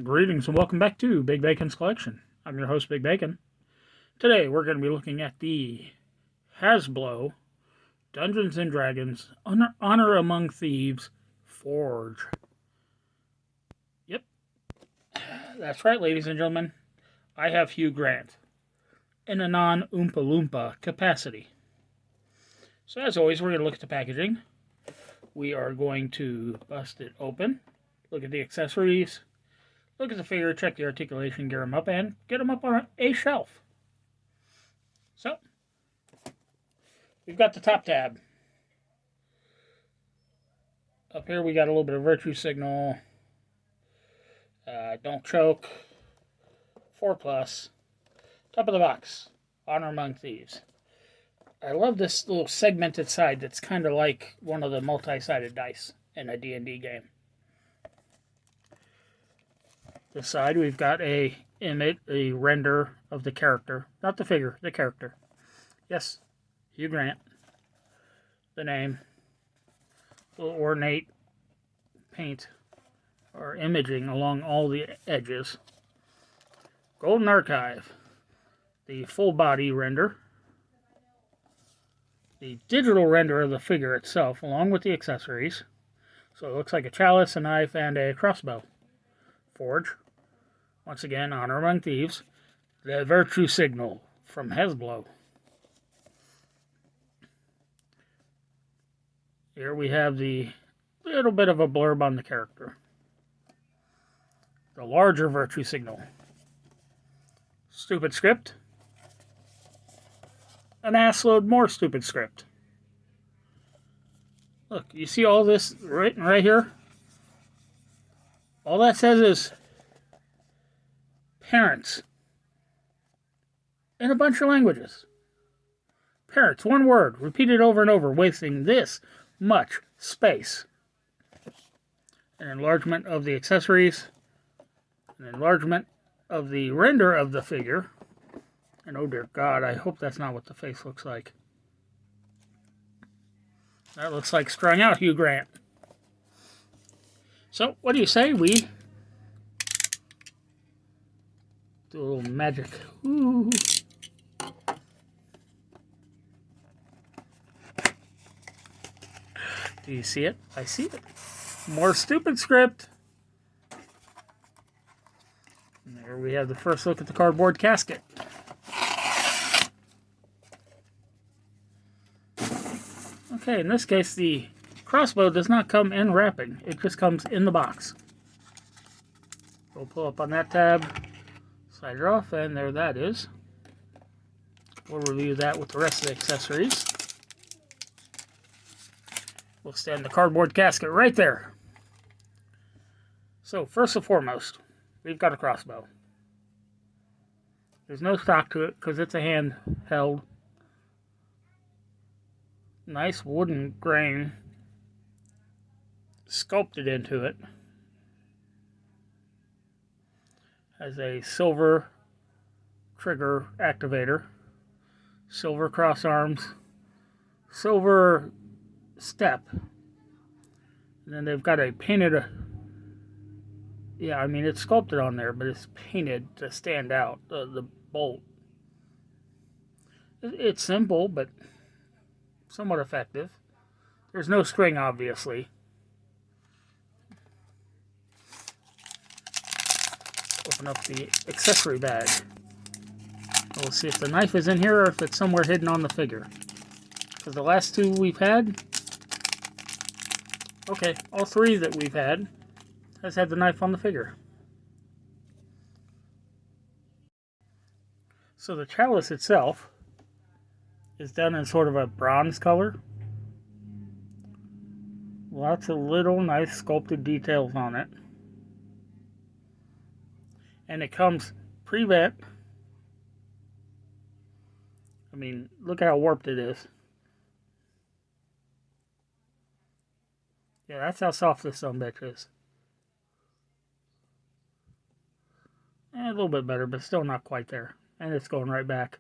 Greetings and welcome back to Big Bacon's Collection. I'm your host, Big Bacon. Today we're going to be looking at the Hasbro Dungeons & Dragons Honor Among Thieves Forge. Yep, that's right, ladies and gentlemen. I have Hugh Grant in a non-Oompa Loompa capacity. So as always, we're going to look at the packaging. We are going to bust it open, look at the accessories, look at the figure, check the articulation, gear them up, and get them up on a shelf. So, we've got the top tab. Up here we got a little bit of virtue signal. Don't choke. 4+. Top of the box. Honor Among Thieves. I love this little segmented side that's kind of like one of the multi-sided dice in a D&D game. This side we've got a render of the character, not the figure, the character. Yes, Hugh Grant. The name, a little ornate paint or imaging along all the edges. Golden Archive, the full body render, the digital render of the figure itself, along with the accessories. So it looks like a chalice, a knife, and a crossbow. Forge. Once again, Honor Among Thieves. The Virtue Signal from Hasbro. Here we have the little bit of a blurb on the character. The larger Virtue Signal. Stupid script. An assload more stupid script. Look, you see all this written right here? All that says is parents in a bunch of languages. Parents, one word, repeated over and over, wasting this much space. An enlargement of the accessories, an enlargement of the render of the figure, and oh dear God, I hope that's not what the face looks like. That looks like strung out Hugh Grant. So, what do you say we do a little magic? Ooh. Do you see it? I see it. More stupid script. And there we have the first look at the cardboard casket. Okay, in this case, the crossbow does not come in wrapping. It just comes in the box. We'll pull up on that tab, slide it off, and there that is. We'll review that with the rest of the accessories. We'll stand the cardboard casket right there. So, first and foremost, we've got a crossbow. There's no stock to it because it's a handheld. Nice wooden grain sculpted into it. Has a silver trigger activator, silver cross arms, silver step. And then they've got a painted, it's sculpted on there, but it's painted to stand out, the bolt. It's simple, but somewhat effective. There's no string, obviously. Open up the accessory bag. We'll see if the knife is in here or if it's somewhere hidden on the figure. Because the last two we've had, okay, all three that we've had has had the knife on the figure. So the chalice itself is done in sort of a bronze color. Lots of little nice sculpted details on it. And it comes pre-bent. I mean, look how warped it is. Yeah, that's how soft this sumbitch is. A little bit better, but still not quite there. And it's going right back.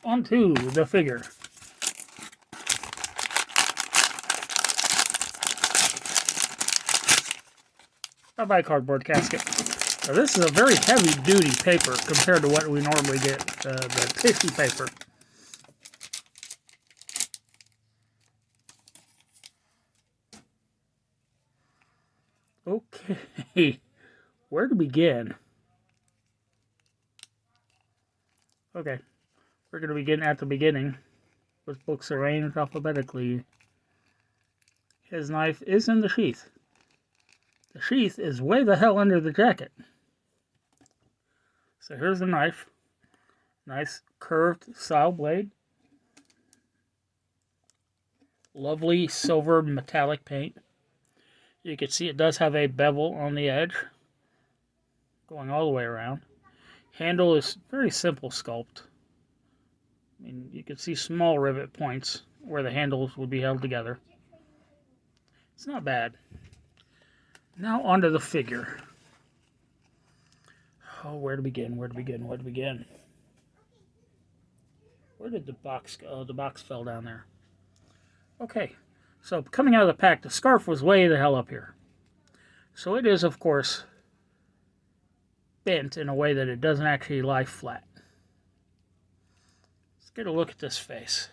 Onto the figure. Bye-bye cardboard casket. Now, this is a very heavy-duty paper compared to what we normally get, the tissue paper. Okay, where to begin? Okay, we're going to begin at the beginning with books arranged alphabetically. His knife is in the sheath. The sheath is way the hell under the jacket. So here's the knife. Nice curved style blade. Lovely silver metallic paint. You can see it does have a bevel on the edge, going all the way around. Handle is very simple sculpt. I mean, you can see small rivet points where the handles would be held together. It's not bad. Now onto the figure. Oh, where to begin? Where to begin? Where to begin? Where did the box go? Oh, the box fell down there. Okay, so coming out of the pack, the scarf was way the hell up here. So it is, of course, bent in a way that it doesn't actually lie flat. Let's get a look at this face.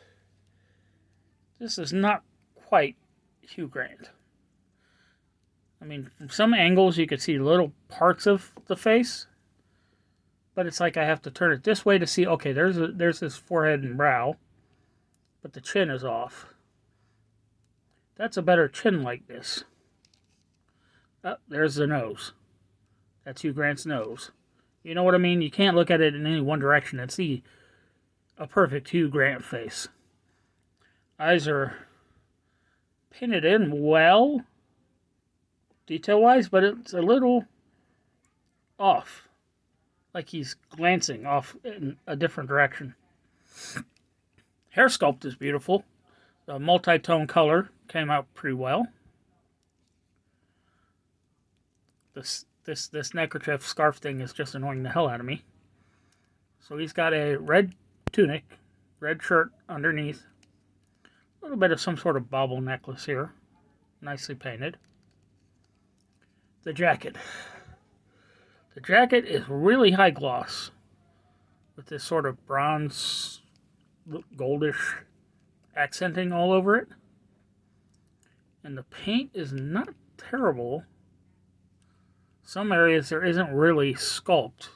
This is not quite Hugh Grant. I mean, from some angles you could see little parts of the face, but it's like I have to turn it this way to see, okay, there's his forehead and brow, but the chin is off. That's a better chin likeness. Oh, there's the nose. That's Hugh Grant's nose. You know what I mean? You can't look at it in any one direction and see a perfect Hugh Grant face. Eyes are painted in well, detail-wise, but it's a little off. Like he's glancing off in a different direction. Hair sculpt is beautiful. The multi-tone color came out pretty well. This neckerchief scarf thing is just annoying the hell out of me. So he's got a red tunic, red shirt underneath. A little bit of some sort of bauble necklace here. Nicely painted. The jacket. The jacket is really high gloss with this sort of bronze, goldish accenting all over it. And the paint is not terrible. Some areas there isn't really sculpt.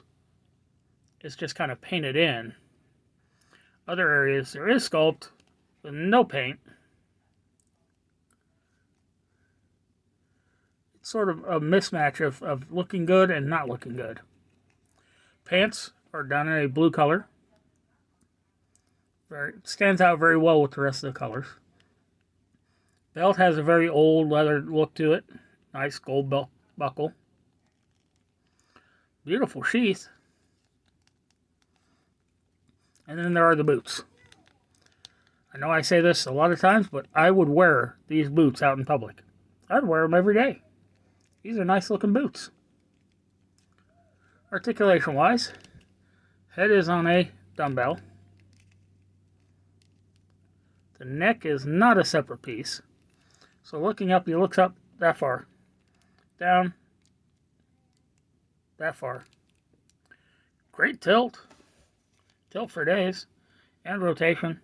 It's just kind of painted in. Other areas there is sculpt with no paint. It's sort of a mismatch of looking good and not looking good. Pants are done in a blue color. Stands out very well with the rest of the colors. Belt has a very old leather look to it. Nice gold belt buckle. Beautiful sheath. And then there are the boots. I know I say this a lot of times, but I would wear these boots out in public. I'd wear them every day. These are nice looking boots. Articulation wise, head is on a dumbbell. The neck is not a separate piece. So looking up, he looks up that far. Down that far. Great tilt. Tilt for days. And rotation.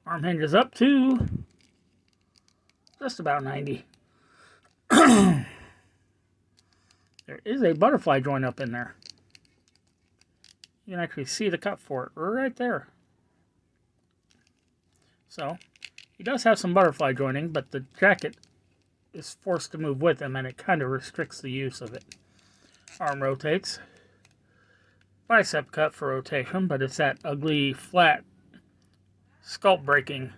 Arm hinges up to just about 90. There is a butterfly joint up in there. You can actually see the cut for it right there. So, he does have some butterfly joining, but the jacket is forced to move with him, and it kind of restricts the use of it. Arm rotates. Bicep cut for rotation, but it's that ugly, flat, sculpt breaking,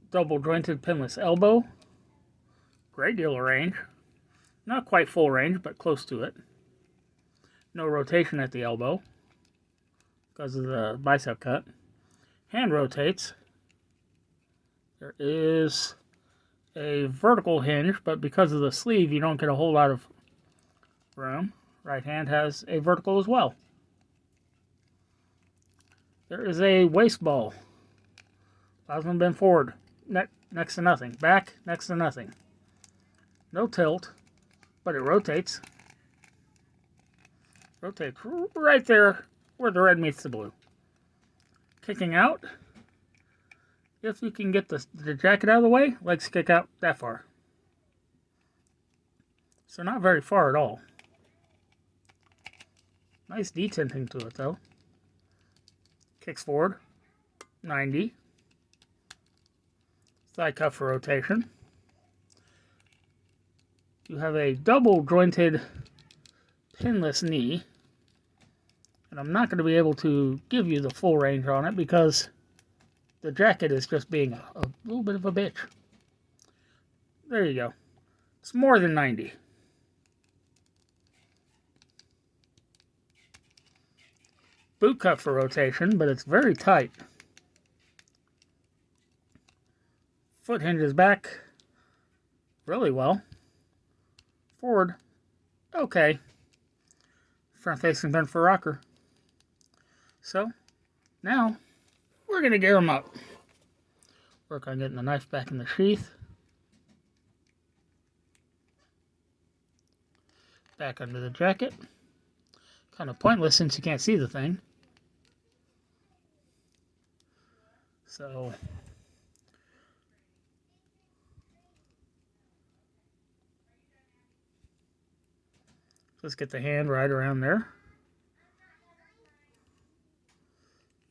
double jointed pinless elbow. Great deal of range. Not quite full range, but close to it. No rotation at the elbow because of the bicep cut. Hand rotates. There is a vertical hinge, but because of the sleeve, you don't get a whole lot of room. Right hand has a vertical as well. There is a waist ball. Plasma bend forward, next to nothing. Back, next to nothing. No tilt, but it rotates. Rotates right there where the red meets the blue. Kicking out. If you can get the jacket out of the way, legs kick out that far. So not very far at all. Nice detinting to it though. Kicks forward. 90. Thigh cuff for rotation. You have a double jointed pinless knee. And I'm not going to be able to give you the full range on it because the jacket is just being a little bit of a bitch. There you go. It's more than 90. Boot cut for rotation, but it's very tight. Foot hinges back really well. Forward, okay. Front facing bend for rocker. So, now, we're going to gear them up. Work on getting the knife back in the sheath. Back under the jacket. Kind of pointless since you can't see the thing. So, let's get the hand right around there.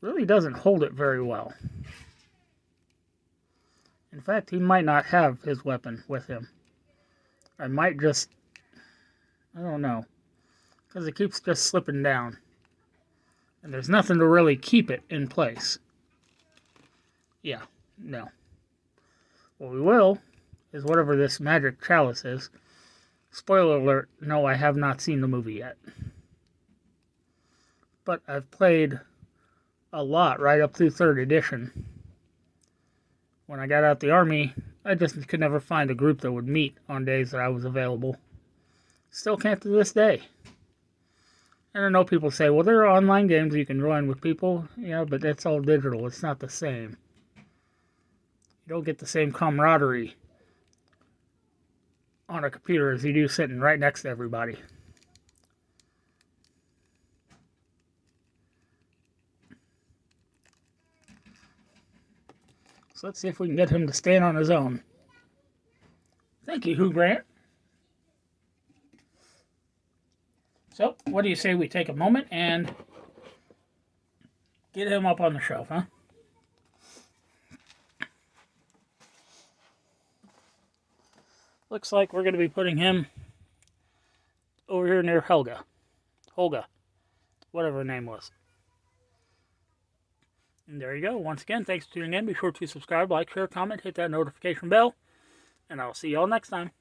Really doesn't hold it very well. In fact, he might not have his weapon with him. I might just, I don't know, because it keeps just slipping down. And there's nothing to really keep it in place. Yeah, no. What we will is whatever this magic chalice is. Spoiler alert, no, I have not seen the movie yet. But I've played a lot right up through 3rd edition. When I got out the army, I just could never find a group that would meet on days that I was available. Still can't to this day. And I know people say, well, there are online games you can join with people. Yeah, but that's all digital. It's not the same. You don't get the same camaraderie on a computer as you do sitting right next to everybody. So let's see if we can get him to stand on his own. Thank you, Hugh Grant. So, what do you say we take a moment and get him up on the shelf, huh? Looks like we're going to be putting him over here near Helga. Holga. Whatever her name was. And there you go. Once again, thanks for tuning in. Be sure to subscribe, like, share, comment, hit that notification bell. And I'll see y'all next time.